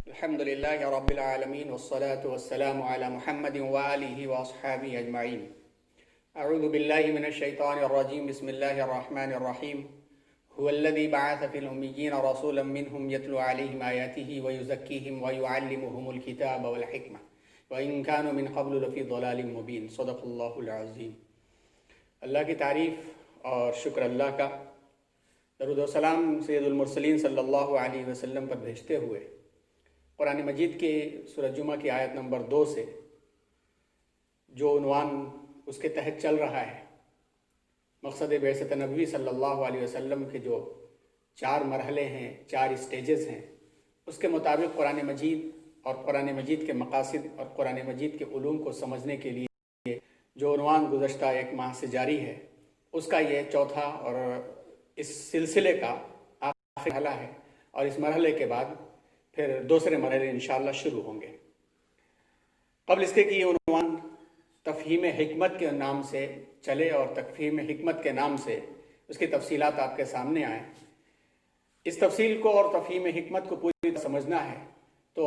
الحمد لله رب العالمين والصلاة والسلام على محمد وآله وأصحابه أجمعين. أعوذ بالله من الشيطان الرجيم. بسم الله الرحمن الرحيم. هو الذي بعث في الأميين رسولا منهم يتلو عليهم آياته ويزكيهم ويعلمهم الكتاب والحكمة وإن كانوا من قبل لفي ضلال مبين. صدق اللہ العظیم. اللہ کی تعریف اور شکر اللہ کا، درود و سلام سید المرسلین صلی اللہ علیہ وسلم پر بھیجتے ہوئے قرآن مجید کے سورہ جمعہ کی آیت نمبر 2 سے جو عنوان اس کے تحت چل رہا ہے، مقصد بعثت نبوی صلی اللہ علیہ وسلم کے جو 4 مرحلے ہیں، 4 اسٹیجز ہیں، اس کے مطابق قرآن مجید اور قرآن مجید کے مقاصد اور قرآن مجید کے علوم کو سمجھنے کے لیے جو عنوان گزشتہ 1 ماہ سے جاری ہے، اس کا یہ چوتھا اور اس سلسلے کا آخری مرحلہ ہے، اور اس مرحلے کے بعد پھر دوسرے مرحلے انشاءاللہ شروع ہوں گے. قبل اس کے کہ یہ عنوان تفہیم حکمت کے نام سے چلے اور تفہیم حکمت کے نام سے اس کی تفصیلات آپ کے سامنے آئیں. اس تفصیل کو اور تفہیم حکمت کو پوری طرح سمجھنا ہے تو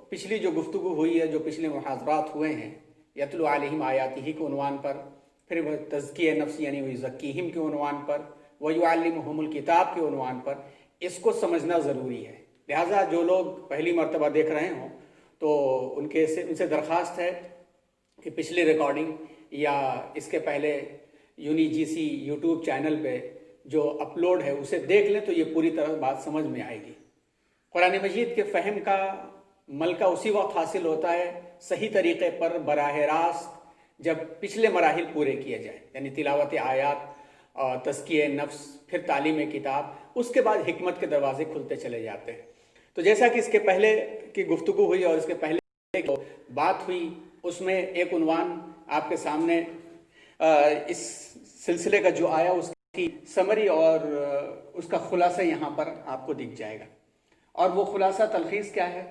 پچھلی جو گفتگو ہوئی ہے، جو پچھلے محاضرات ہوئے ہیں، یتلو علیہم آیاتہ کے عنوان پر، پھر وہ تزکیہ نفس یعنی ویزکیہم کے عنوان پر، ویعلمہم الکتاب کے عنوان پر، اس کو سمجھنا ضروری ہے. لہٰذا جو لوگ پہلی مرتبہ دیکھ رہے ہوں تو ان سے درخواست ہے کہ پچھلی ریکارڈنگ یا اس کے پہلے UniGC یوٹیوب چینل پہ جو اپلوڈ ہے اسے دیکھ لیں تو یہ پوری طرح بات سمجھ میں آئے گی. قرآن مجید کے فہم کا ملکہ اسی وقت حاصل ہوتا ہے صحیح طریقے پر براہ راست جب پچھلے مراحل پورے کیے جائیں، یعنی تلاوت آیات، تزکیہ نفس، پھر تعلیم کتاب، اس کے بعد حکمت کے دروازے کھلتے چلے جاتے ہیں. تو جیسا کہ اس کے پہلے کی گفتگو ہوئی اور اس کے پہلے جو بات ہوئی اس میں ایک عنوان آپ کے سامنے اس سلسلے کا جو آیا اس کی سمری اور اس کا خلاصہ یہاں پر آپ کو دکھ جائے گا. اور وہ خلاصہ تلخیص کیا ہے؟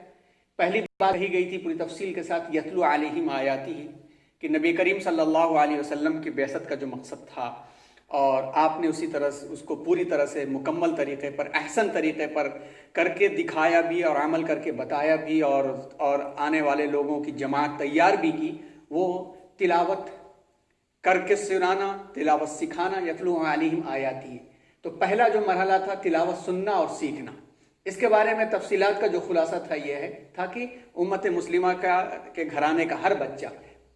پہلی بات کہی گئی تھی پوری تفصیل کے ساتھ، یتلو علیہم آیاتہ، کہ نبی کریم صلی اللہ علیہ وسلم کی بعثت کا جو مقصد تھا اور آپ نے اسی طرح اس کو پوری طرح سے مکمل طریقے پر، احسن طریقے پر کر کے دکھایا بھی اور عمل کر کے بتایا بھی اور آنے والے لوگوں کی جماعت تیار بھی کی. وہ تلاوت کر کے سنانا، تلاوت سکھانا، یتلو علیہم آیاتہ. تو پہلا جو مرحلہ تھا تلاوت سننا اور سیکھنا. اس کے بارے میں تفصیلات کا جو خلاصہ تھا یہ تھا کہ امت مسلمہ کے گھرانے کا ہر بچہ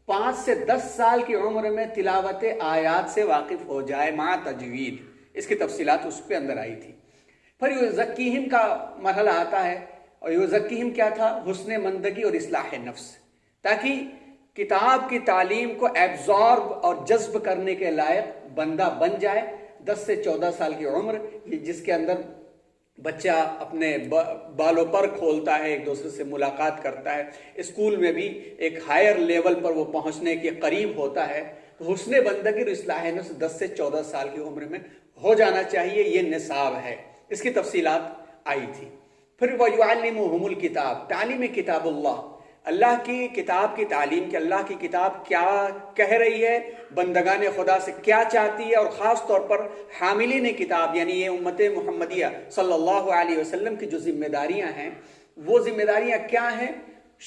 5 سے 10 سال کی عمر میں تلاوت آیات سے واقف ہو جائے مع تجوید. اس کی تفصیلات اس پہ اندر آئی تھی. پھر یزکیہم کا مرحلہ آتا ہے، اور یزکیہم کیا تھا؟ حسن مندگی اور اصلاح نفس، تاکہ کتاب کی تعلیم کو ایبزارب اور جذب کرنے کے لائق بندہ بن جائے. 10 سے 14 سال کی عمر، جس کے اندر بچہ اپنے بالوں پر کھولتا ہے، ایک دوسرے سے ملاقات کرتا ہے، اسکول میں بھی ایک ہائر لیول پر وہ پہنچنے کے قریب ہوتا ہے. تو حسن بندگی اور اصلاح نفس 10 سے 14 سال کی عمر میں ہو جانا چاہیے، یہ نصاب ہے. اس کی تفصیلات آئی تھی. پھر وَيُعَلِّمُهُمُ الْكِتَابَ، تعلیم کتاب اللہ کی کتاب کی تعلیم، کہ اللہ کی کتاب کیا کہہ رہی ہے، بندگان خدا سے کیا چاہتی ہے، اور خاص طور پر حاملین کتاب یعنی یہ امت محمدیہ صلی اللہ علیہ وسلم کی جو ذمہ داریاں ہیں، وہ ذمہ داریاں کیا ہیں،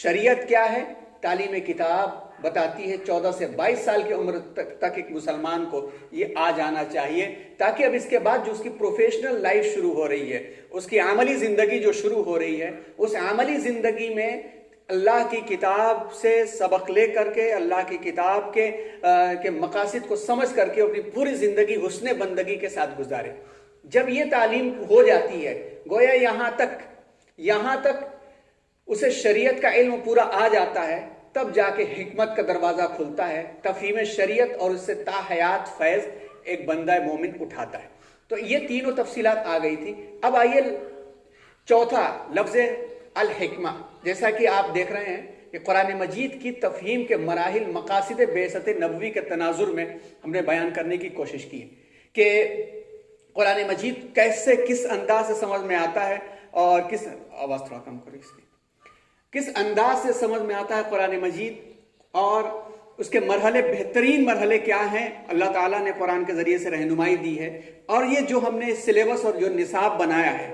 شریعت کیا ہے. تعلیم کتاب بتاتی ہے 14 سے 22 سال کی عمر تک ایک مسلمان کو یہ آ جانا چاہیے، تاکہ اب اس کے بعد جو اس کی پروفیشنل لائف شروع ہو رہی ہے، اس کی عملی زندگی جو شروع ہو رہی ہے، اس عملی زندگی میں اللہ کی کتاب سے سبق لے کر کے، اللہ کی کتاب کے مقاصد کو سمجھ کر کے اپنی پوری زندگی حسن بندگی کے ساتھ گزارے. جب یہ تعلیم ہو جاتی ہے، گویا یہاں تک اسے شریعت کا علم پورا آ جاتا ہے، تب جا کے حکمت کا دروازہ کھلتا ہے، تفہیم شریعت اور اس سے تا حیات فیض ایک بندہ مومن اٹھاتا ہے. تو یہ تینوں تفصیلات آ گئی تھی. اب آئیے چوتھا لفظ الحکمہ. جیسا کہ آپ دیکھ رہے ہیں کہ قرآن مجید کی تفہیم کے مراحل مقاصد بعثت نبوی کے تناظر میں ہم نے بیان کرنے کی کوشش کی کہ قرآن مجید کیسے، کس انداز سے سمجھ میں آتا ہے، اور آواز تھوڑا کم کرو اس کی، کس انداز سے سمجھ میں آتا ہے قرآن مجید، اور اس کے مرحلے، بہترین مرحلے کیا ہیں اللہ تعالیٰ نے قرآن کے ذریعے سے رہنمائی دی ہے. اور یہ جو ہم نے سلیبس اور جو نصاب بنایا ہے،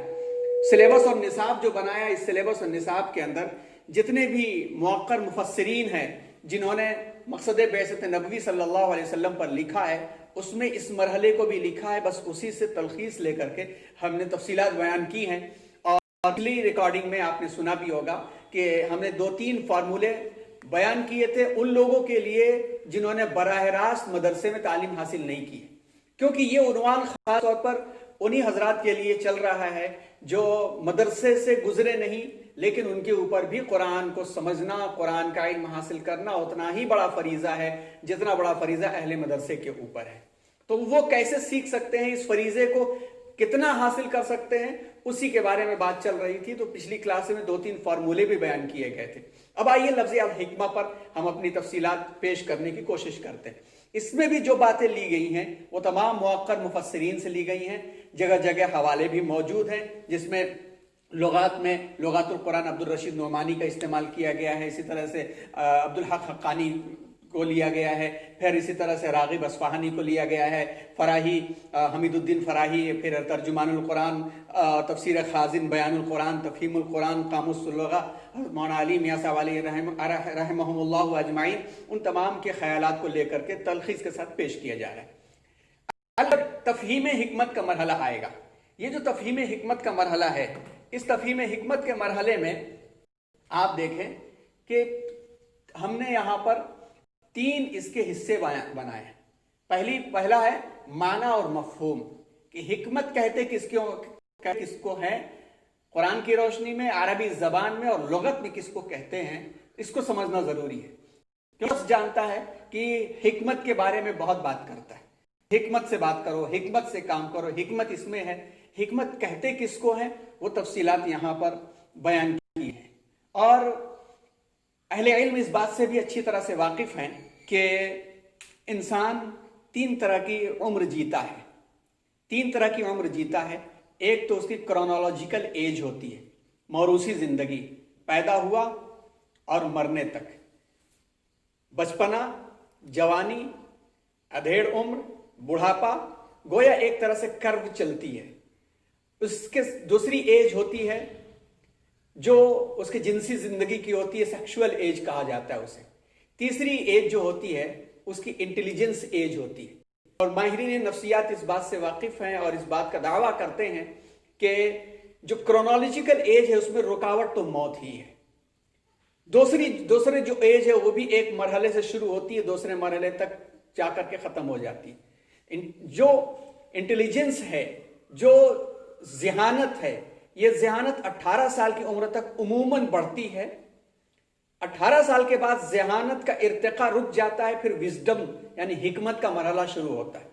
سلیبس اور نصاب جو بنایا، اس سلیبس اور نصاب کے اندر جتنے بھی موقر مفسرین ہیں جنہوں نے مقصد بعثت نبوی صلی اللہ علیہ وسلم پر لکھا ہے، اس میں اس مرحلے کو بھی لکھا ہے، بس اسی سے تلخیص لے کر کے ہم نے تفصیلات بیان کی ہیں۔ اور اگلی ریکارڈنگ میں آپ نے سنا بھی ہوگا کہ ہم نے 2-3 فارمولے بیان کیے تھے ان لوگوں کے لیے جنہوں نے براہ راست مدرسے میں تعلیم حاصل نہیں کی، کیونکہ یہ عنوان خاص طور پر انہی حضرات کے لیے چل رہا ہے جو مدرسے سے گزرے نہیں، لیکن ان کے اوپر بھی قرآن کو سمجھنا، قرآن کا علم حاصل کرنا اتنا ہی بڑا فریضہ ہے جتنا بڑا فریضہ اہل مدرسے کے اوپر ہے۔ تو وہ کیسے سیکھ سکتے ہیں، اس فریضے کو کتنا حاصل کر سکتے ہیں، اسی کے بارے میں بات چل رہی تھی۔ تو پچھلی کلاس میں 2-3 فارمولے بھی بیان کیے گئے تھے۔ اب آئیے لفظ الحکمہ پر ہم اپنی تفصیلات پیش کرنے کی کوشش کرتے ہیں۔ اس میں بھی جو باتیں لی گئی ہیں وہ تمام موقر مفسرین سے لی گئی ہیں، جگہ جگہ حوالے بھی موجود ہیں، جس میں لغات میں لغات القرآن عبد الرشید نعمانی کا استعمال کیا گیا ہے، اسی طرح سے عبدالحق حقانی کو لیا گیا ہے، پھر اسی طرح سے راغب اصفہانی کو لیا گیا ہے، فراہی حمید الدین فراہی، پھر ترجمان القرآن، تفسیر خازن، بیان القرآن، تفہیم القرآن، قاموس اللغہ، مولانا علی میاں صاحب علی رحمہم اللہ اجمعین، ان تمام کے خیالات کو لے کر کے تلخیص کے ساتھ پیش کیا جا رہا ہے۔ الگ تفہیم حکمت کا مرحلہ آئے گا۔ یہ جو تفہیم حکمت کا مرحلہ ہے، اس تفہیم حکمت کے مرحلے میں آپ دیکھیں کہ ہم نے یہاں پر 3 اس کے حصے بنائے ہیں۔ پہلا ہے معنی اور مفہوم، کہ حکمت کہتے کس کو ہے، قرآن کی روشنی میں، عربی زبان میں اور لغت میں کس کو کہتے ہیں، اس کو سمجھنا ضروری ہے۔ کیوں جانتا ہے کہ حکمت کے بارے میں بہت بات کرتا ہے، حکمت سے بات کرو، حکمت سے کام کرو، حکمت اس میں ہے، حکمت کہتے کس کو ہے، وہ تفصیلات یہاں پر بیان کی ہیں۔ اور اہل علم اس بات سے بھی اچھی طرح سے واقف ہیں کہ انسان 3 طرح کی عمر جیتا ہے۔ 3 طرح کی عمر جیتا ہے۔ ایک تو اس کی کرونالوجیکل ایج ہوتی ہے، موروثی زندگی، پیدا ہوا اور مرنے تک، بچپنا، جوانی، ادھیڑ عمر، بڑھاپا، گویا ایک طرح سے کرو چلتی ہے۔ اس کے دوسری ایج ہوتی ہے جو اس کی جنسی زندگی کی ہوتی ہے، سیکشول ایج کہا جاتا ہے اسے۔ تیسری ایج جو ہوتی ہے اس کی انٹیلیجنس ایج ہوتی ہے، اور ماہرین نفسیات اس بات سے واقف ہیں اور اس بات کا دعویٰ کرتے ہیں کہ جو کرونالوجیکل ایج ہے اس میں رکاوٹ تو موت ہی ہے۔ دوسرے جو ایج ہے وہ بھی ایک مرحلے سے شروع ہوتی ہے، دوسرے مرحلے تک جا کر کے ختم ہو جاتی ہے۔ جو انٹیلیجنس ہے، جو ذہانت ہے، یہ ذہانت 18 سال کی عمر تک عموماً بڑھتی ہے۔ 18 سال کے بعد ذہانت کا ارتقاء رک جاتا ہے، پھر وزڈم یعنی حکمت کا مرحلہ شروع ہوتا ہے۔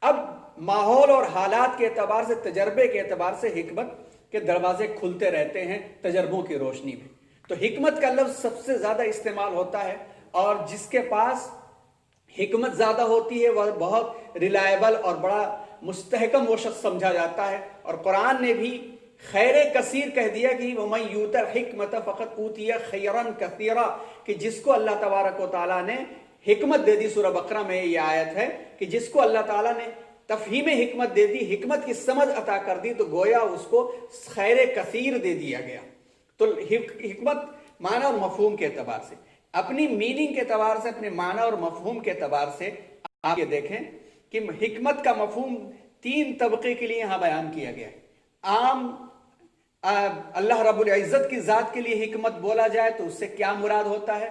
اب ماحول اور حالات کے اعتبار سے، تجربے کے اعتبار سے حکمت کے دروازے کھلتے رہتے ہیں تجربوں کی روشنی میں۔ تو حکمت کا لفظ سب سے زیادہ استعمال ہوتا ہے، اور جس کے پاس حکمت زیادہ ہوتی ہے وہ بہت ریلائبل اور بڑا مستحکم وہ شخص سمجھا جاتا ہے۔ اور قرآن نے بھی خیر کثیر کہہ دیا کہ وَمَن یُؤْتَ الْحِکْمَةَ فَقَدْ أُوتِیَ خَیْرًا کَثِیرًا، کہ جس کو اللہ تبارک و تعالیٰ نے حکمت دے دی۔ سورہ بقرہ میں یہ آیت ہے کہ جس کو اللہ تعالیٰ نے تفہیم حکمت دے دی، حکمت کی سمجھ عطا کر دی، تو گویا اس کو خیر کثیر دے دیا گیا۔ تو حکمت معنی اور مفہوم کے اعتبار سے، اپنی میننگ کے اعتبار سے، اپنے معنی اور مفہوم کے اعتبار سے آپ یہ دیکھیں کہ حکمت کا مفہوم 3 طبقے کے لیے یہاں بیان کیا گیا ہے۔ عام اللہ رب العزت کی ذات کے لیے حکمت بولا جائے تو اس سے کیا مراد ہوتا ہے،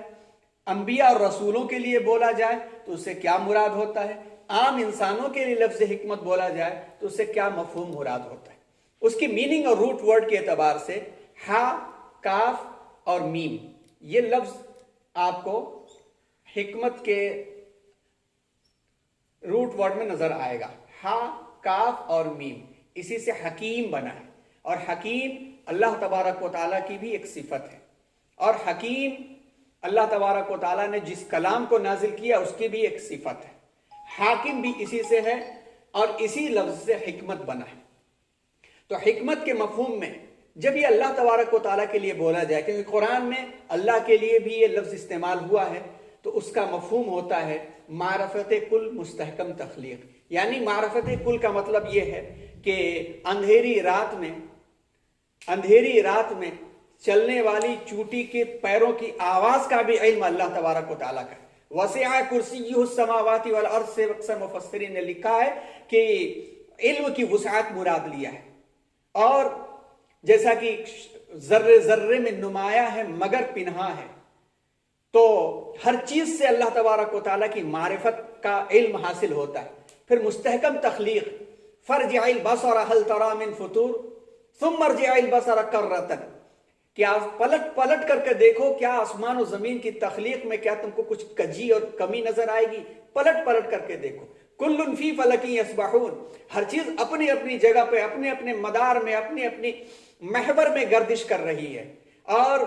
انبیاء اور رسولوں کے لیے بولا جائے تو اس سے کیا مراد ہوتا ہے، عام انسانوں کے لیے لفظ حکمت بولا جائے تو اس سے کیا مفہوم مراد ہوتا ہے۔ اس کی میننگ اور روٹ ورڈ کے اعتبار سے ہا، کاف اور میم، یہ لفظ آپ کو حکمت کے روٹ ورڈ میں نظر آئے گا۔ ہا، کاف اور میم، اسی سے حکیم بنا ہے، اور حکیم اللہ تبارک و تعالیٰ کی بھی ایک صفت ہے، اور حکیم اللہ تبارک و تعالیٰ نے جس کلام کو نازل کیا اس کی بھی ایک صفت ہے۔ حاکم بھی اسی سے ہے، اور اسی لفظ سے حکمت بنا ہے۔ تو حکمت کے مفہوم میں جب یہ اللہ تبارک و تعالیٰ کے لیے بولا جائے، کیونکہ قرآن میں اللہ کے لیے بھی یہ لفظ استعمال ہوا ہے، تو اس کا مفہوم ہوتا ہے معرفت کل مستحکم تخلیق۔ یعنی معرفت کل کا مطلب یہ ہے کہ اندھیری رات میں اندھیری رات میں چلنے والی چوٹی کے پیروں کی آواز کا بھی علم اللہ تبارک و تعالیٰ کا ہے۔ وسع کرسیہ السماوات والارض سے اکثر مفسرین نے لکھا ہے کہ علم کی وسعت مراد لیا ہے، اور جیسا کہ ذرے ذرے میں نمایاں ہے مگر پنہاں ہے، تو ہر چیز سے اللہ تبارک و تعالیٰ کی معرفت کا علم حاصل ہوتا ہے۔ پھر مستحکم تخلیق، فرجع البصر هل ترى من فطور ثم ارجع البصر کرۃ، کیا پلٹ پلٹ کر کے دیکھو کیا آسمان و زمین کی تخلیق میں کیا تم کو کچھ کجی اور کمی نظر آئے گی؟ پلٹ پلٹ کر کے دیکھو۔ کل فی فلک یسبحون، ہر چیز اپنی اپنی جگہ پہ اپنے اپنے مدار میں اپنی اپنی محور میں گردش کر رہی ہے، اور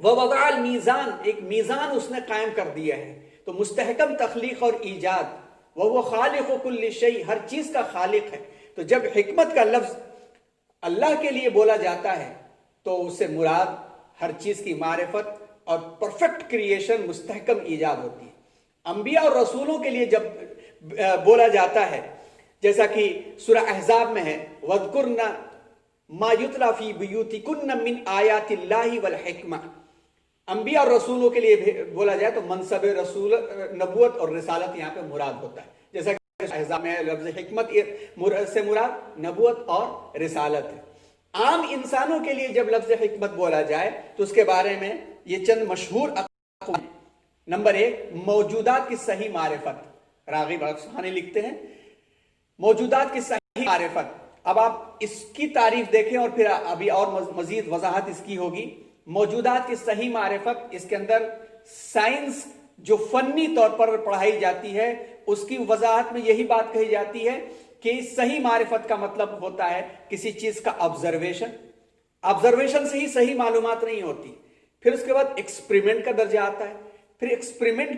ووضع المیزان، ایک میزان اس نے قائم کر دیا ہے۔ تو مستحکم تخلیق اور ایجاد، وہ خالق کل شیء، ہر چیز کا خالق ہے۔ تو جب حکمت کا لفظ اللہ کے لیے بولا جاتا ہے تو اس سے مراد ہر چیز کی معرفت اور پرفیکٹ کریشن، مستحکم ایجاد ہوتی ہے۔ انبیاء اور رسولوں کے لیے جب بولا جاتا ہے، جیسا کہ سورہ احزاب میں ہے، وَاذْكُرْنَ مَا يُتْلَى فِي بُيُوتِكُنَّ مِنْ آيَاتِ اللَّهِ وَالْحِكْمَةِ، انبیاء اور رسولوں کے لیے بولا جائے تو منصب رسول، نبوت اور رسالت یہاں پہ مراد ہوتا ہے، جیسا کہ احزاب میں لفظ حکمت سے مراد نبوت اور رسالت ہے۔ عام انسانوں کے لیے جب لفظ حکمت بولا جائے تو اس کے بارے میں یہ چند مشہور اقوال ہیں۔ نمبر 1، موجودات کی صحیح معرفت۔ راغب اصفہانی لکھتے ہیں موجودات کی صحیح معرفت۔ اب آپ اس کی تعریف دیکھیں اور پھر ابھی اور مزید وضاحت اس کی ہوگی۔ موجودات کی صحیح معرفت، اس کے اندر سائنس جو فنی طور پر پڑھائی جاتی ہے اس کی وضاحت میں یہی بات کہی جاتی ہے کہ صحیح معرفت کا مطلب ہوتا ہے کسی چیز کا آبزرویشن سے ہی صحیح معلومات نہیں ہوتی، پھر اس کے بعد ایکسپریمنٹ کا درجہ آتا ہے، پھر ایکسپریمنٹ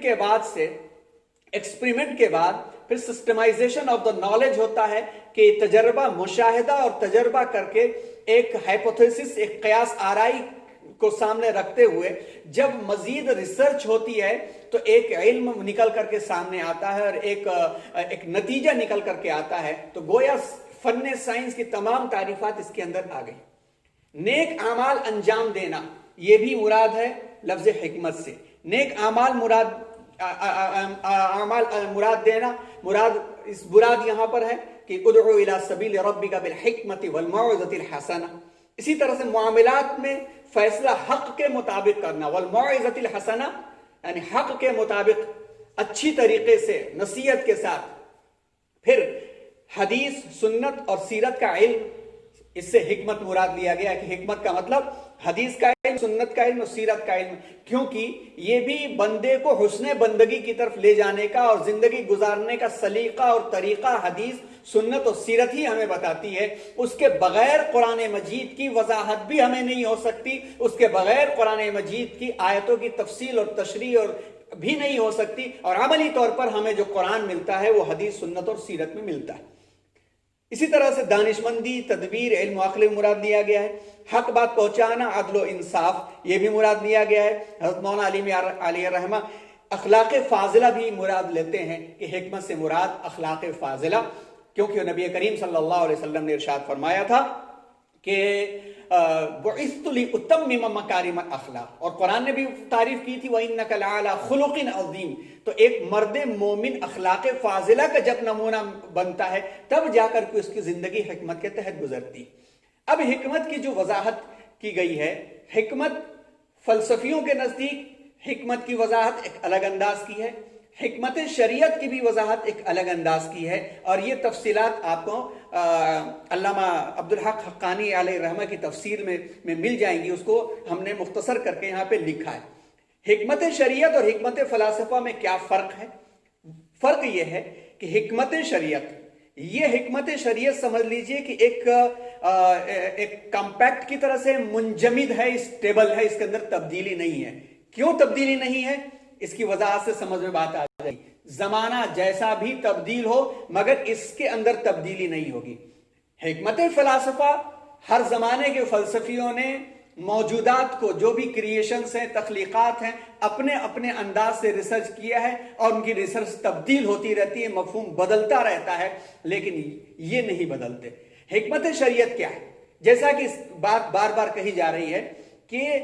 کے بعد پھر سسٹمائزیشن آف دا نالج ہوتا ہے کہ تجربہ، مشاہدہ اور تجربہ کر کے ایک ہائپوتھیسس، ایک قیاس آرائی کو سامنے رکھتے ہوئے جب مزید ریسرچ ہوتی ہے تو ایک علم نکل کر کے سامنے آتا ہے اور ایک نتیجہ نکل کر کے آتا ہے۔ تو گویا فن سائنس کی تمام تعریفات اس کے اندر آ گئی۔ نیک اعمال انجام دینا، یہ بھی مراد ہے لفظ حکمت سے۔ نیک اعمال مراد دینا، مراد یہاں پر ہے کہ ادعو الی سبیل ربک بالحکمت والموعظۃ الحسنہ۔ اسی طرح سے معاملات میں فیصلہ حق کے مطابق کرنا، والموعظۃ الحسنہ یعنی حق کے مطابق اچھی طریقے سے نصیحت کے ساتھ۔ پھر حدیث، سنت اور سیرت کا علم، اس سے حکمت مراد لیا گیا کہ حکمت کا مطلب حدیث کا علم، سنت کا علم اور سیرت کا علم، کیونکہ یہ بھی بندے کو حسن بندگی کی طرف لے جانے کا اور زندگی گزارنے کا سلیقہ اور طریقہ حدیث، سنت اور سیرت ہی ہمیں بتاتی ہے۔ اس کے بغیر قرآن مجید کی وضاحت بھی ہمیں نہیں ہو سکتی، اس کے بغیر قرآن مجید کی آیتوں کی تفصیل اور تشریح اور بھی نہیں ہو سکتی، اور عملی طور پر ہمیں جو قرآن ملتا ہے وہ حدیث، سنت اور سیرت میں ملتا ہے۔ اسی طرح سے دانشمندی، تدبیر، علم و عقل مراد لیا گیا ہے۔ حق بات پہنچانا، عدل و انصاف، یہ بھی مراد لیا گیا ہے۔ حضرت مولانا علی علیہ رحمہ اخلاق فاضلہ بھی مراد لیتے ہیں کہ حکمت سے مراد اخلاق فاضلہ، کیونکہ نبی کریم صلی اللہ علیہ وسلم نے ارشاد فرمایا تھا کہ بعثت لأتمم مکارم الاخلاق، اور قرآن نے بھی تعریف کی تھی وَإِنَّكَ لَعَلَىٰ خُلُقٍ عَظِيمٍ۔ تو ایک مرد مومن اخلاق فاضلہ کا جب نمونہ بنتا ہے تب جا کر کے اس کی زندگی حکمت کے تحت گزرتی۔ اب حکمت کی جو وضاحت کی گئی ہے، حکمت فلسفیوں کے نزدیک حکمت کی وضاحت ایک الگ انداز کی ہے، حکمت شریعت کی بھی وضاحت ایک الگ انداز کی ہے، اور یہ تفصیلات آپ کو علامہ عبدالحق حقانی علیہ رحمہ کی تفسیر میں مل جائیں گی، اس کو ہم نے مختصر کر کے یہاں پہ لکھا ہے۔ حکمت شریعت اور حکمت فلسفہ میں کیا فرق ہے؟ فرق یہ ہے کہ حکمت شریعت سمجھ لیجئے کہ ایک کمپیکٹ کی طرح سے منجمد ہے، اسٹیبل ہے، اس کے اندر تبدیلی نہیں ہے۔ کیوں تبدیلی نہیں ہے؟ اس کی وضاحت سے سمجھ میں بات آ جائے گی۔ زمانہ جیسا بھی تبدیل ہو مگر اس کے اندر تبدیلی نہیں ہوگی۔ حکمت فلسفہ، ہر زمانے کے فلسفیوں نے موجودات کو، جو بھی کریشنز ہیں، تخلیقات ہیں، اپنے اپنے انداز سے ریسرچ کیا ہے، اور ان کی ریسرچ تبدیل ہوتی رہتی ہے، مفہوم بدلتا رہتا ہے، لیکن یہ نہیں بدلتے۔ حکمت شریعت کیا ہے؟ جیسا کہ بات بار بار کہی جا رہی ہے کہ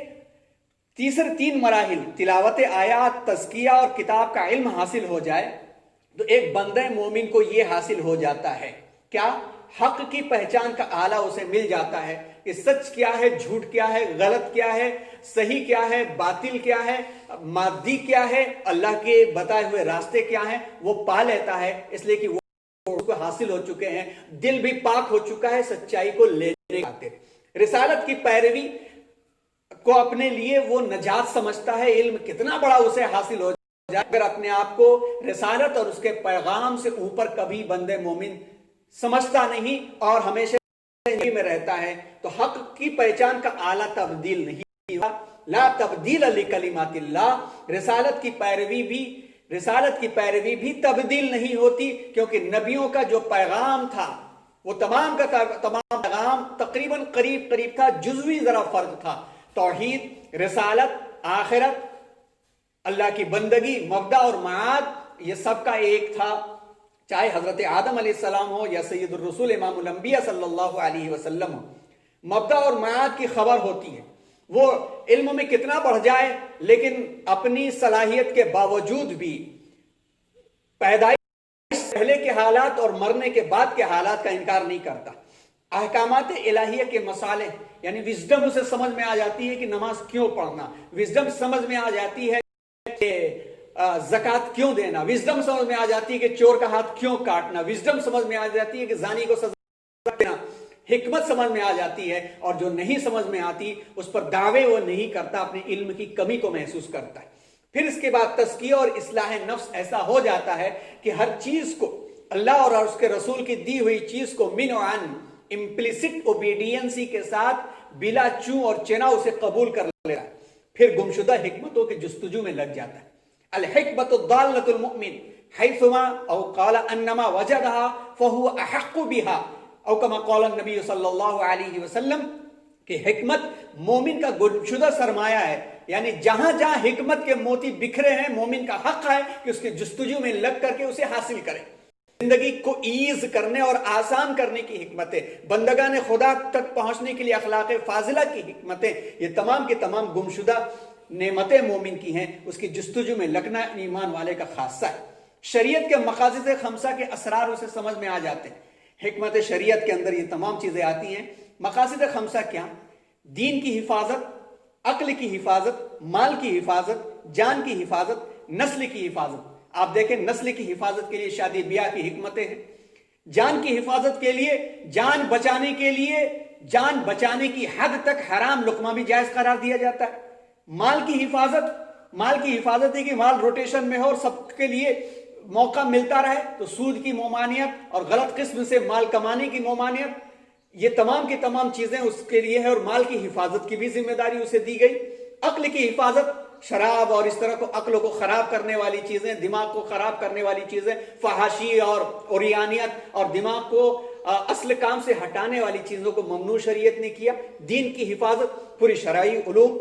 تین مراحل تلاوت آیات، تزکیہ اور کتاب کا علم حاصل ہو جائے تو ایک بندہ مومن کو یہ حاصل ہو جاتا ہے کیا؟ حق کی پہچان کا آلہ اسے مل جاتا ہے کہ سچ کیا ہے، جھوٹ کیا ہے، غلط کیا ہے، صحیح کیا ہے، باطل کیا ہے، مادی کیا ہے، اللہ کے بتائے ہوئے راستے کیا ہیں، وہ پا لیتا ہے، اس لیے کہ وہ کو حاصل ہو چکے ہیں، دل بھی پاک ہو چکا ہے سچائی کو لینے آتے۔ رسالت کی پیروی کو اپنے لیے وہ نجات سمجھتا ہے، علم کتنا بڑا اسے حاصل ہو جائے، اگر اپنے آپ کو رسالت اور اس کے پیغام سے اوپر کبھی بندے مومن سمجھتا نہیں اور ہمیشہ میں رہتا ہے تو حق کی پہچان کا آلہ تبدیل نہیں ہوا۔ لا تبدیل لکلمات اللہ، رسالت کی پیروی بھی تبدیل نہیں ہوتی، کیونکہ نبیوں کا جو پیغام تھا وہ تمام کا تمام پیغام تقریباً قریب تھا، جزوی ذرا فرق تھا۔ توحید، رسالت، آخرت، اللہ کی بندگی، مبدأ اور معاد، یہ سب کا ایک تھا، چاہے حضرت آدم علیہ السلام ہو یا سید الرسول امام الانبیاء صلی اللہ علیہ وسلم ہو، مبدأ اور معاد کی خبر ہوتی ہے۔ وہ علم میں کتنا بڑھ جائے لیکن اپنی صلاحیت کے باوجود بھی پیدائش سے پہلے کے حالات اور مرنے کے بعد کے حالات کا انکار نہیں کرتا۔ احکامات الہیہ کے مسالے یعنی وزڈم اسے سمجھ میں آ جاتی ہے کہ نماز کیوں پڑھنا، وزڈم سمجھ میں آ جاتی ہے کہ زکوٰۃ کیوں دینا، وزڈم سمجھ میں آ جاتی ہے کہ چور کا ہاتھ کیوں کاٹنا، وزڈم سمجھ میں آ جاتی ہے کہ زانی کو سزا دینا، حکمت سمجھ میں آ جاتی ہے، اور جو نہیں سمجھ میں آتی اس پر دعوے وہ نہیں کرتا، اپنے علم کی کمی کو محسوس کرتا ہے۔ پھر اس کے بعد تزکیہ اور اصلاح نفس ایسا ہو جاتا ہے کہ ہر چیز کو اللہ اور اس کے رسول کی دی ہوئی چیز کو من و عن امپلیسٹ اوبیڈینسی کے ساتھ بلا چوں اور چنا اسے قبول کر لیتا ہے، پھر گمشدہ حکمتوں کے جستجو میں لگ جاتا ہے۔ الحکمت الضالۃ المؤمن حیثما او قال انما وجدها فهو احق بها او کما قال النبی صلی اللہ علیہ وسلم کہ حکمت مومن کا گمشدہ سرمایہ ہے، یعنی جہاں جہاں حکمت کے موتی بکھرے ہیں مومن کا حق ہے کہ اس کے جستجو میں لگ کر کے اسے حاصل کرے۔ زندگی کو ایز کرنے اور آسان کرنے کی حکمتیں، بندگان خدا تک پہنچنے کے لیے اخلاق فاضلہ کی حکمتیں، یہ تمام کے تمام گمشدہ نعمتیں مومن کی ہیں، اس کی جستجو میں لگنا ایمان والے کا خاصہ ہے۔ شریعت کے مقاصد خمسہ کے اسرار اسے سمجھ میں آ جاتے ہیں۔ حکمت شریعت کے اندر یہ تمام چیزیں آتی ہیں۔ مقاصد خمسہ کیا؟ دین کی حفاظت، عقل کی حفاظت، مال کی حفاظت، جان کی حفاظت، نسل کی حفاظت۔ آپ دیکھیں نسل کی حفاظت کے لیے شادی بیاہ کی حکمتیں ہیں، جان کی حفاظت کے لیے جان بچانے کی حد تک حرام لقمہ بھی جائز قرار دیا جاتا ہے۔ مال کی حفاظت ہے کہ مال روٹیشن میں ہو اور سب کے لیے موقع ملتا رہے، تو سود کی ممانعت اور غلط قسم سے مال کمانے کی ممانعت، یہ تمام کی تمام چیزیں اس کے لیے ہے، اور مال کی حفاظت کی بھی ذمہ داری اسے دی گئی۔ عقل کی حفاظت، شراب اور اس طرح کو عقل کو خراب کرنے والی چیزیں، دماغ کو خراب کرنے والی چیزیں، فحاشی اور اوریانیت اور دماغ کو اصل کام سے ہٹانے والی چیزوں کو ممنوع شریعت نے کیا۔ دین کی حفاظت، پوری شرعی علوم،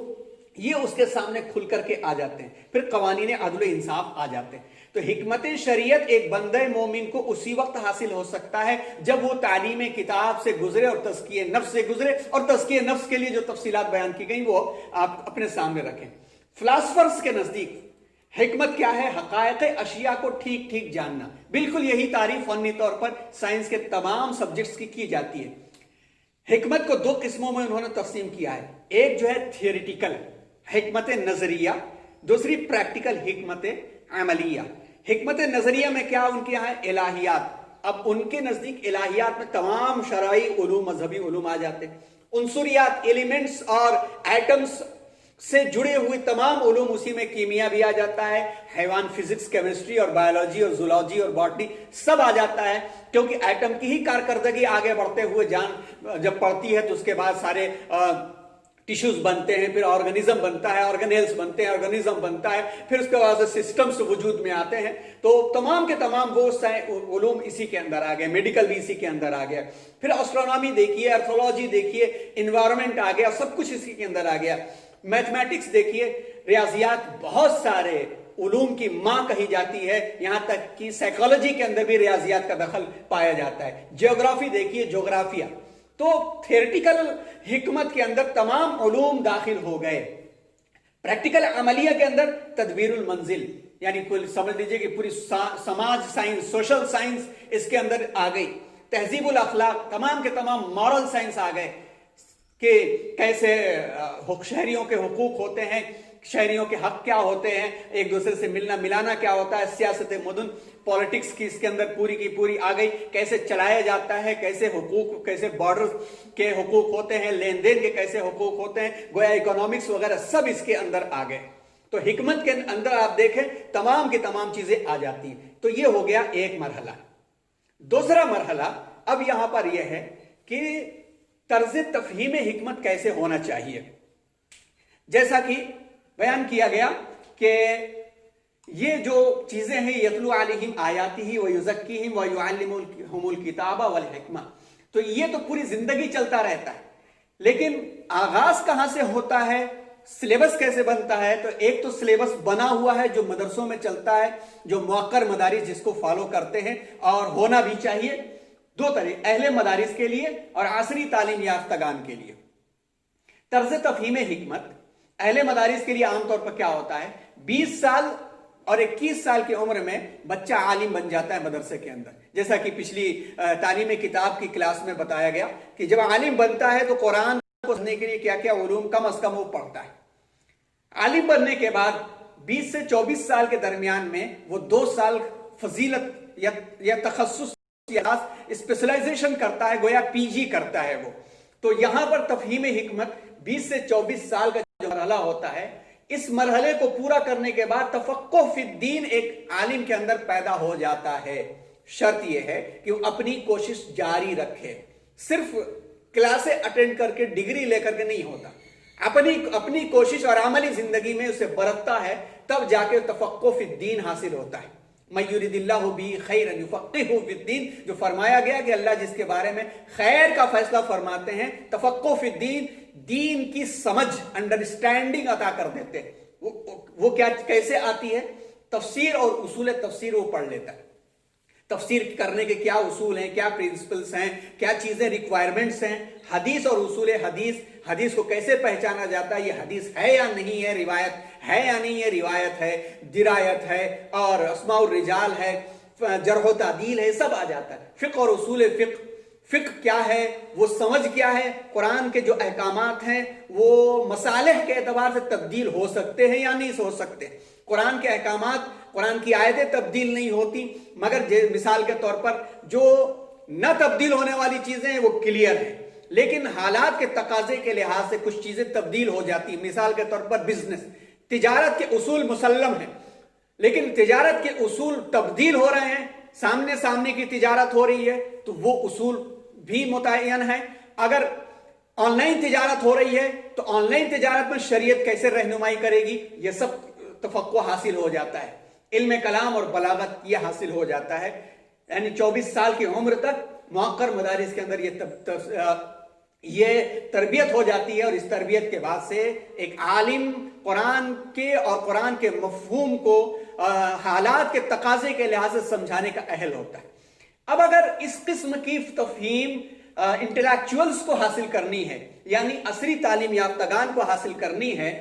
یہ اس کے سامنے کھل کر کے آ جاتے ہیں۔ پھر قوانین عدل و انصاف آ جاتے ہیں۔ تو حکمت شریعت ایک بندہ مومن کو اسی وقت حاصل ہو سکتا ہے جب وہ تعلیم کتاب سے گزرے اور تزکیہ نفس سے گزرے، اور تزکیہ نفس کے لیے جو تفصیلات بیان کی گئیں وہ آپ اپنے سامنے رکھیں۔ فلاسفرز کے نزدیک حکمت کیا ہے؟ حقائق اشیاء کو ٹھیک ٹھیک جاننا۔ بالکل یہی تعریف فنی طور پر سائنس کے تمام سبجیکٹس کی جاتی ہے۔ حکمت کو دو قسموں میں انہوں نے تقسیم کیا ہے، ایک جو ہے تھیوریٹیکل حکمت نظریہ، دوسری پریکٹیکل حکمت عملیہ۔ حکمت نظریہ میں کیا ان کے یہاں ہے؟ الہیات۔ اب ان کے نزدیک الہیات میں تمام شرعی علوم، مذہبی علوم آ جاتے ہیں۔ عنصریات، ایلیمنٹس اور ایٹمز سے جڑے ہوئے تمام علوم، اسی میں کیمیا بھی آ جاتا ہے، حیوان فزکس، کیمسٹری اور بایولوجی اور زولوجی اور باٹنی سب آ جاتا ہے، کیونکہ ایٹم کی ہی کارکردگی آگے بڑھتے ہوئے جان جب پڑتی ہے تو اس کے بعد سارے ٹیشوز بنتے ہیں، پھر آرگنزم بنتا ہے، آرگنیلز بنتے ہیں، آرگنزم بنتا ہے، پھر اس کے بعد سسٹمز وجود میں آتے ہیں۔ تو تمام کے تمام وہ علوم اسی کے اندر آ گئے، میڈیکل بھی اسی کے اندر آ گیا، پھر اسٹرونومی دیکھیے، ارتھولوجی دیکھیے، انوائرمنٹ آ گیا، سب کچھ اسی کے اندر آ گیا۔ میتھمیٹکس دیکھیے، ریاضیات بہت سارے علوم کی ماں کہی جاتی ہے، یہاں تک کہ سائیکالوجی کے اندر بھی ریاضیات کا دخل پایا جاتا ہے۔ جیوگرافی دیکھیے، جغرافیہ، تو تھیوریٹیکل حکمت کے اندر تمام علوم داخل ہو گئے، پریکٹیکل عملیہ کے اندر تدبیر المنزل، یعنی سمجھ لیجئے کہ پوری سماج سائنس، سوشل سائنس اس کے اندر آ گئی، تہذیب الاخلاق، تمام کے تمام مورل سائنس آ گئے کہ کیسے شہریوں کے حقوق ہوتے ہیں، شہریوں کے حق کیا ہوتے ہیں، ایک دوسرے سے ملنا ملانا کیا ہوتا ہے، سیاست مدن، پولیٹکس کی اس کے اندر پوری کی پوری آ گئی، کیسے چلایا جاتا ہے، کیسے حقوق، کیسے بارڈر کے حقوق ہوتے ہیں، لین دین کے کیسے حقوق ہوتے ہیں، گویا اکنامکس وغیرہ سب اس کے اندر آ گئے۔ تو حکمت کے اندر آپ دیکھیں تمام کی تمام چیزیں آ جاتی ہیں۔ تو یہ ہو گیا ایک مرحلہ۔ دوسرا مرحلہ اب یہاں پر یہ ہے کہ طرز تفہیم حکمت کیسے ہونا چاہیے۔ جیسا کہ بیان کیا گیا کہ یہ جو چیزیں ہیں، یتلو علیہم آیاتہ ویزکیہم ویعلمہم الکتاب والحکمہ، تو یہ تو پوری زندگی چلتا رہتا ہے، لیکن آغاز کہاں سے ہوتا ہے، سلیبس کیسے بنتا ہے؟ تو ایک تو سلیبس بنا ہوا ہے جو مدرسوں میں چلتا ہے، جو موقر مدارس جس کو فالو کرتے ہیں، اور ہونا بھی چاہیے۔ دو طرح، اہل مدارس کے لیے اور عصری تعلیم یافتگان کے لیے۔ طرز تفہیم حکمت اہل مدارس کے لیے عام طور پر کیا ہوتا ہے، 20 سال اور 21 سال کی عمر میں بچہ عالم بن جاتا ہے مدرسے کے اندر، جیسا کہ پچھلی تعلیم کتاب کی کلاس میں بتایا گیا کہ جب عالم بنتا ہے تو قرآن کو سمجھنے کے لیے کیا کیا علوم کم از کم وہ پڑھتا ہے۔ عالم بننے کے بعد 20 سے 24 سال کے درمیان میں وہ 2 سال فضیلت یا تخصص یا اسپیشلائزیشن کرتا ہے، گویا پی جی کرتا ہے وہ۔ تو یہاں پر تفہیم حکمت 20 سے 24 سال کا جو مرحلہ ہوتا ہے، اس مرحلے کو پورا کرنے کے بعد تفقہ فی الدین ایک عالم کے اندر پیدا ہو جاتا ہے۔ شرط یہ ہے کہ وہ اپنی کوشش جاری رکھے، صرف کلاسیں اٹینڈ کر کے ڈگری لے کر کے نہیں ہوتا، اپنی کوشش اور عملی زندگی میں اسے برتتا ہے، تب جا کے تفقہ فی الدین حاصل ہوتا ہے۔ مَن یُرِدِ اللَّهُ بِهِ خَیْرًا یُفَقِّهْهُ فِی الدِّین، جو فرمایا گیا کہ اللہ جس کے بارے میں خیر کا فیصلہ فرماتے ہیں، تفقہ فی الدین، دین کی سمجھ، انڈرسٹینڈنگ عطا کر دیتے ہیں۔ وہ کیسے آتی ہے؟ تفسیر اور اصول تفسیر وہ پڑھ لیتا ہے، تفسیر کرنے کے کیا اصول ہیں، کیا پرنسپلز ہیں، کیا چیزیں ریکوائرمنٹس ہیں، حدیث اور اصول حدیث کو کیسے پہچانا جاتا ہے، یہ حدیث ہے یا نہیں ہے، روایت ہے یا نہیں ہے، روایت ہے، درایت ہے، اور اسماء الرجال ہے، جرح و تعدیل ہے، سب آ جاتا ہے۔ فقہ اور اصول فقہ کیا ہے، وہ سمجھ کیا ہے، قرآن کے جو احکامات ہیں وہ مصالح کے اعتبار سے تبدیل ہو سکتے ہیں یا نہیں ہو سکتے۔ قرآن کے احکامات، قرآن کی آیتیں تبدیل نہیں ہوتی، مگر مثال کے طور پر جو نہ تبدیل ہونے والی چیزیں ہیں وہ کلیئر ہیں، لیکن حالات کے تقاضے کے لحاظ سے کچھ چیزیں تبدیل ہو جاتی ہیں۔ مثال کے طور پر بزنس، تجارت کے اصول مسلم ہیں، لیکن تجارت کے اصول تبدیل ہو رہے ہیں، سامنے کی تجارت ہو رہی ہے تو وہ اصول بھی متعین ہے۔ اگر آن لائن تجارت ہو رہی ہے تو آن لائن تجارت میں شریعت کیسے رہنمائی کرے گی، یہ سب تفقہ حاصل ہو جاتا ہے۔ علم کلام اور بلاغت یہ حاصل ہو جاتا ہے، یعنی 24 سال کی عمر تک موقر مدارس کے اندر یہ تربیت ہو جاتی ہے، اور اس تربیت کے بعد سے ایک عالم قرآن کے اور قرآن کے مفہوم کو حالات کے تقاضے کے لحاظ سے سمجھانے کا اہل ہوتا ہے۔ اب اگر اس قسم کی تفہیم انٹلیکچوئلز کو حاصل کرنی ہے، یعنی عصری تعلیم یافتگان کو حاصل کرنی ہے،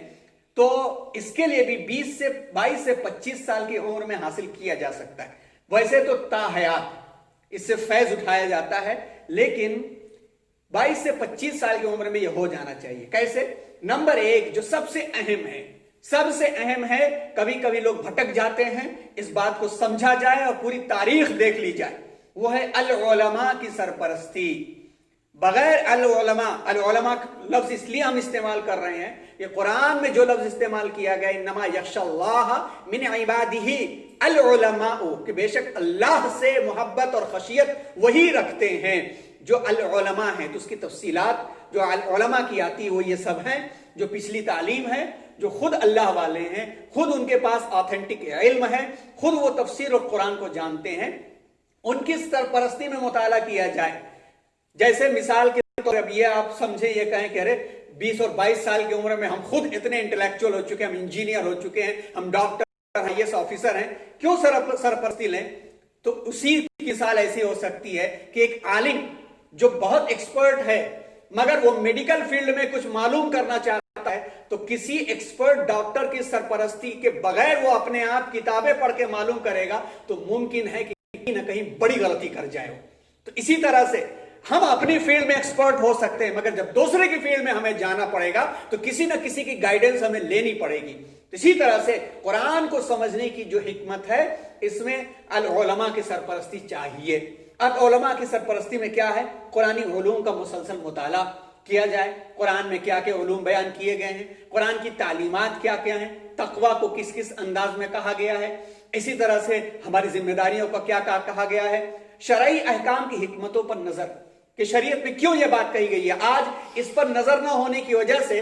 تو اس کے لیے بھی 22 سے 25 سال کی عمر میں حاصل کیا جا سکتا ہے۔ ویسے تو تا حیات اس سے فیض اٹھایا جاتا ہے، لیکن 22 سے 25 سال کی عمر میں یہ ہو جانا چاہیے۔ کیسے؟ نمبر 1 جو سب سے اہم ہے، کبھی کبھی لوگ بھٹک جاتے ہیں، اس بات کو سمجھا جائے اور پوری تاریخ دیکھ لی جائے، وہ ہے العلماء کی سرپرستی۔ بغیر العلماء لفظ اس لیے ہم استعمال کر رہے ہیں کہ قرآن میں جو لفظ استعمال کیا گیا انما یخشی اللہ من عبادہ العلماء، کہ بے شک اللہ سے محبت اور خشیت وہی رکھتے ہیں جو العلماء ہیں۔ تو اس کی تفصیلات جو علماء کی آتی وہ یہ سب ہیں، جو پچھلی تعلیم ہے، جو خود اللہ والے ہیں، خود ان کے پاس آتھینٹک علم ہے، خود وہ تفسیر اور قرآن کو جانتے ہیں، ان کی سرپرستی میں مطالعہ کیا جائے۔ جیسے مثال کے طور پر اب یہ آپ سمجھے، یہ کہیں کہ ارے 20 اور 22 سال کی عمر میں ہم خود اتنے انٹلیکچوئل ہو چکے ہیں، ہم انجینئر ہو چکے ہیں، ہم ڈاکٹر آئی ایس آفیسر ہیں، کیوں سرپرستی لیں؟ تو اسی کی مثال ایسی ہو سکتی ہے کہ ایک عالم جو بہت ایکسپرٹ ہے مگر وہ میڈیکل فیلڈ میں کچھ معلوم کرنا چاہتا ہے تو کسی ایکسپرٹ ڈاکٹر کی سرپرستی کے بغیر وہ اپنے آپ کتابیں پڑھ کے معلوم کرے گا تو ممکن ہے کہ کہیں نہ کہیں بڑی غلطی کر جائے ہو. تو اسی طرح سے ہم اپنی فیلڈ میں ایکسپرٹ ہو سکتے ہیں مگر جب دوسرے کی فیلڈ میں ہمیں جانا پڑے گا تو کسی نہ کسی کی گائیڈنس ہمیں لینی پڑے گی. اسی طرح سے قرآن کو سمجھنے کی جو حکمت ہے اس میں العلماء کی سرپرستی چاہیے. اب علماء کی سرپرستی میں کیا ہے؟ قرآنی علوم کا مسلسل مطالعہ کیا جائے. قرآن میں کیا کیا علوم بیان کیے گئے ہیں، قرآن کی تعلیمات کیا کیا ہیں، تقویٰ کو کس کس انداز میں کہا گیا ہے، اسی طرح سے ہماری ذمہ داریوں کو کیا کہا گیا ہے، شرعی احکام کی حکمتوں پر نظر کہ شریعت میں کیوں یہ بات کہی گئی ہے. آج اس پر نظر نہ ہونے کی وجہ سے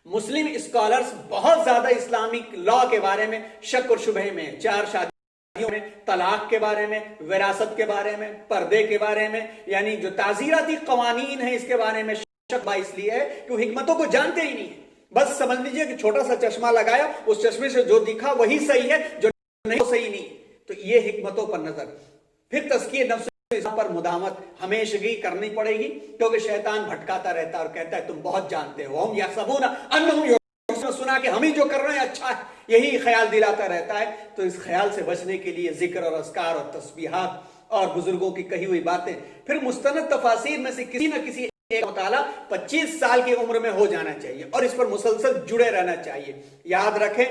مسلم اسکالرز بہت زیادہ اسلامک لا کے بارے میں شک اور شبہ میں، 4 شادیوں میں، طلاق کے بارے میں، وراثت کے بارے میں، پردے کے بارے میں، یعنی جو تعزیراتی قوانین ہیں اس کے بارے میں شک اس لیے ہے کہ وہ حکمتوں کو جانتے ہی نہیں ہیں. بس سمجھ لیجئے کہ چھوٹا سا چشمہ لگایا، اس چشمے سے جو دکھا وہی صحیح ہے، جو نہیں وہ صحیح نہیں. تو یہ حکمتوں پر نظر. پھر تزکیہ نفس پر مداومت ہمیشگی کرنی پڑے گی کیونکہ شیطان بھٹکاتا رہتا اور کہتا ہے تم بہت جانتے ہو، ہم یحسبون انہم یحسنون، سنا کہ ہم ہی جو کر رہے ہیں اچھا ہے، یہی خیال دلاتا رہتا ہے. تو اس خیال سے بچنے کے لیے ذکر اور اذکار اور تسبیحات اور بزرگوں کی کہی ہوئی باتیں، پھر مستند تفاسیر میں سے کسی نہ کسی ایک مطالعہ 25 سال کی عمر میں ہو جانا چاہیے اور اس پر مسلسل جڑے رہنا چاہیے. یاد رکھیں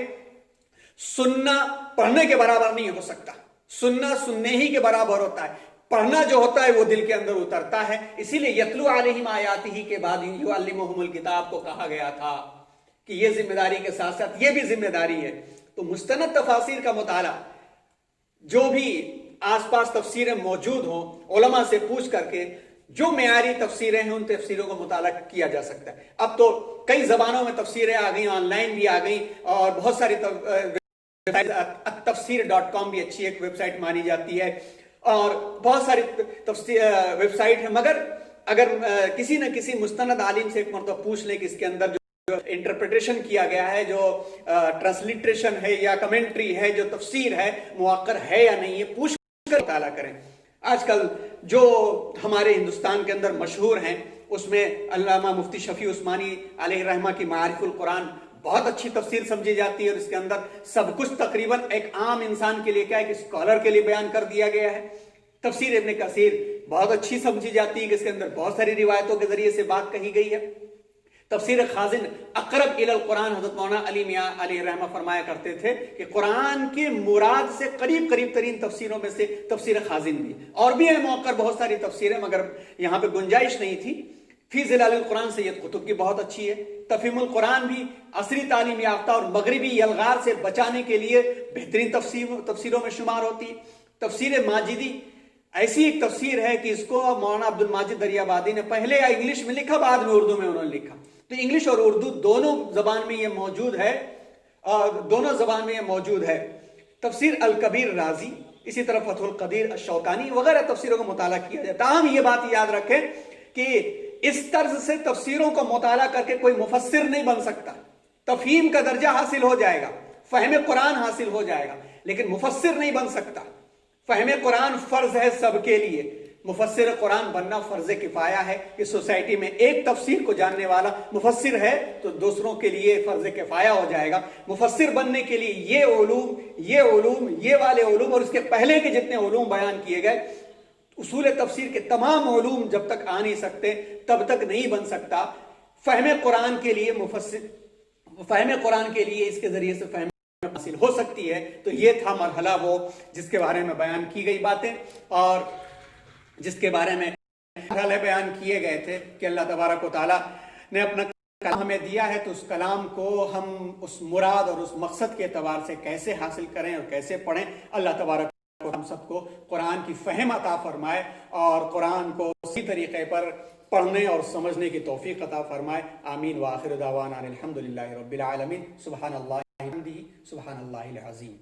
سننا پڑھنے کے برابر نہیں ہو سکتا، سننا سننے ہی کے برابر ہوتا ہے. پڑھنا جو ہوتا ہے وہ دل کے اندر اترتا ہے. اسی لیے یتلو علیہم آیاتہ کے بعد یعلمہم الکتاب کو کہا گیا تھا کہ یہ ذمہ داری کے ساتھ ساتھ یہ بھی ذمہ داری ہے. تو مستند تفاسیر کا مطالعہ جو بھی آس پاس تفسیریں موجود ہوں علماء سے پوچھ کر کے جو معیاری تفسیریں ہیں ان تفسیروں کا مطالعہ کیا جا سکتا ہے. اب تو کئی زبانوں میں تفسیریں آ گئیں، آن لائن بھی آ گئیں اور بہت ساری تفسیر.com بھی اچھی ایک ویب سائٹ مانی جاتی ہے اور بہت ساری ویب سائٹ ہیں. مگر اگر کسی نہ کسی مستند عالم سے ایک مرتبہ پوچھ لیں کہ اس کے اندر جو انٹرپریٹیشن کیا گیا ہے، جو ٹرانسلیٹریشن ہے یا کمنٹری ہے، جو تفسیر ہے موقر ہے یا نہیں، یہ پوچھ کر مطالعہ کریں. آج کل جو ہمارے ہندوستان کے اندر مشہور ہیں اس میں علامہ مفتی شفیع عثمانی علیہ رحمہ کی معارف القرآن بہت اچھی تفسیر سمجھی جاتی ہے اور اس کے اندر سب کچھ تقریباً ایک عام انسان کے لیے کیا ہے کہ اسکالر کے لیے بیان کر دیا گیا ہے. تفسیر ابن کثیر بہت اچھی سمجھی جاتی ہے کہ اس کے اندر بہت ساری روایتوں کے ذریعے سے بات کہی گئی ہے. تفسیر خازن اقرب الی القرآن، حضرت مولانا علی میاں علیہ رحمہ فرمایا کرتے تھے کہ قرآن کے مراد سے قریب ترین تفسیروں میں سے تفسیر خازن بھی، اور بھی ہے موقر بہت ساری تفسیریں مگر یہاں پہ گنجائش نہیں تھی. فی ظلال القرآن سید قطب کی بہت اچھی ہے. تفہیم القرآن بھی عصری تعلیم یافتہ اور مغربی الغار سے بچانے کے لیے بہترین تفسیروں میں شمار ہوتی. تفسیر ماجدی ایسی ایک تفسیر ہے کہ اس کو مولانا عبد الماجد دریابادی نے پہلے انگلش میں لکھا، بعد میں اردو میں انہوں نے لکھا. تو انگلش اور اردو دونوں زبان میں یہ موجود ہے اور دونوں زبان میں یہ موجود ہے. تفسیر الکبیر رازی، اسی طرح فتح القدیر الشوکانی وغیرہ تفسیروں کا مطالعہ کیا جائے. تاہم یہ بات یاد رکھیں کہ اس طرز سے تفسیروں کا مطالعہ کر کے کوئی مفسر نہیں بن سکتا. تفہیم کا درجہ حاصل ہو جائے گا، فہم قرآن حاصل ہو جائے گا، لیکن مفسر نہیں بن سکتا. فہم قرآن فرض ہے سب کے لیے، مفسر قرآن بننا فرض کفایہ ہے. کہ سوسائٹی میں ایک تفسیر کو جاننے والا مفسر ہے تو دوسروں کے لیے فرض کفایہ ہو جائے گا. مفسر بننے کے لیے یہ والے علوم اور اس کے پہلے کے جتنے علوم بیان کیے گئے، اصول تفسیر کے تمام علوم جب تک آ نہیں سکتے تب تک نہیں بن سکتا. فہم قرآن کے لیے اس کے ذریعے سے فہم حاصل ہو سکتی ہے. تو یہ تھا مرحلہ وہ جس کے بارے میں بیان کی گئی باتیں اور جس کے بارے میں مرحلے بیان کیے گئے تھے کہ اللہ تبارک و تعالیٰ نے اپنا کلام ہمیں دیا ہے تو اس کلام کو ہم اس مراد اور اس مقصد کے اعتبار سے کیسے حاصل کریں اور کیسے پڑھیں. اللہ تبارک ہم سب کو قرآن کی فہم عطا فرمائے اور قرآن کو اسی طریقے پر پڑھنے اور سمجھنے کی توفیق عطا فرمائے. آمین. وآخر دعوانا الحمدللہ رب العالمین. سبحان اللہ سبحان اللہ العظیم.